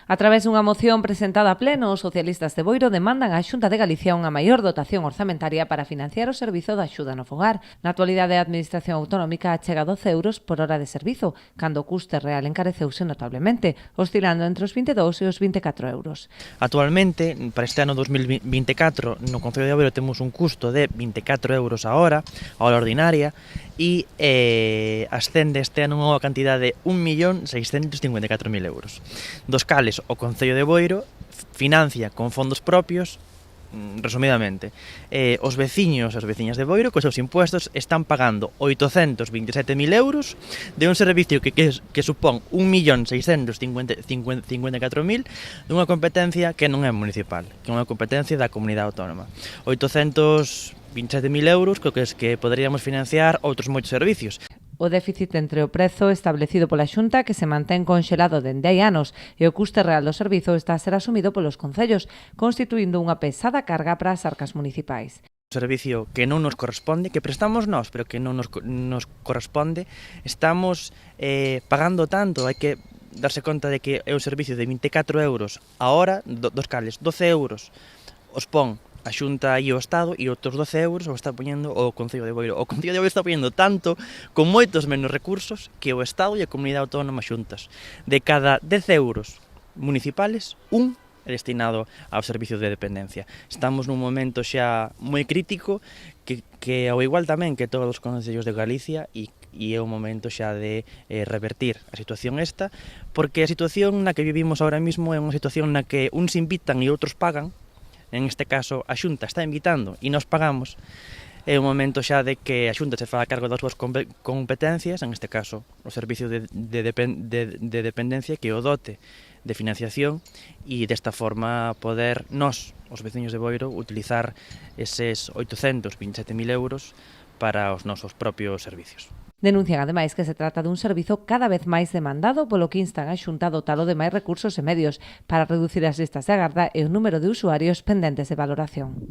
A través dunha moción presentada a pleno, os socialistas de Boiro demandan á Xunta de Galicia unha maior dotación orzamentaria para financiar o servizo da axuda no fogar. Na actualidade, a Administración Autonómica achega 12 euros por hora de servizo, cando o custe real encareceuse notablemente, oscilando entre os 22 e os 24 euros. Actualmente, para este ano 2024, no Concello de Boiro temos un custo de 24 euros a hora ordinaria, e ascende este ano unha cantidade de 1.654.000 euros, dos cales o Concello de Boiro financia con fondos propios. Resumidamente, os veciños e as veciñas de Boiro, cos seus impuestos, están pagando 827.000 euros de un servicio que supón 1.654.000 dunha competencia que non é municipal, que é unha competencia da comunidade autónoma. 827.000 euros que poderíamos financiar outros moitos servicios. O déficit entre o prezo establecido pola Xunta, que se mantén conxelado dende hai anos, e o custe real do servizo está a ser asumido polos concellos, constituindo unha pesada carga para as arcas municipais. Un servicio que non nos corresponde, que prestamos nós, pero que non nos corresponde, estamos pagando tanto. Hai que darse conta de que é un servicio de 24 euros a hora, dos cales 12 euros os pon a Xunta e o Estado, e outros 12 euros o está poñendo o Concello de Boiro. O Concello de Boiro está poñendo tanto, con moitos menos recursos, que o Estado e a Comunidade Autónoma xuntas. De cada 10 euros municipales, un é destinado ao servicio de dependencia. Estamos nun momento xa moi crítico, que ao igual tamén que todos os concellos de Galicia, e é o momento xa de revertir a situación esta, porque a situación na que vivimos ahora mismo é unha situación na que uns invitan e outros pagan. En este caso, a Xunta está invitando e nós pagamos. É o momento xa de que a Xunta se faga cargo das súas competencias, en este caso, o servicio de dependencia, que o dote de financiación, e desta forma poder nós, os veciños de Boiro, utilizar eses 827.000 euros para os nosos propios servicios. Denuncian, ademais, que se trata dun servizo cada vez máis demandado, polo que instan a Xunta a dotalo de máis recursos e medios para reducir as listas de agarda e o número de usuarios pendentes de valoración.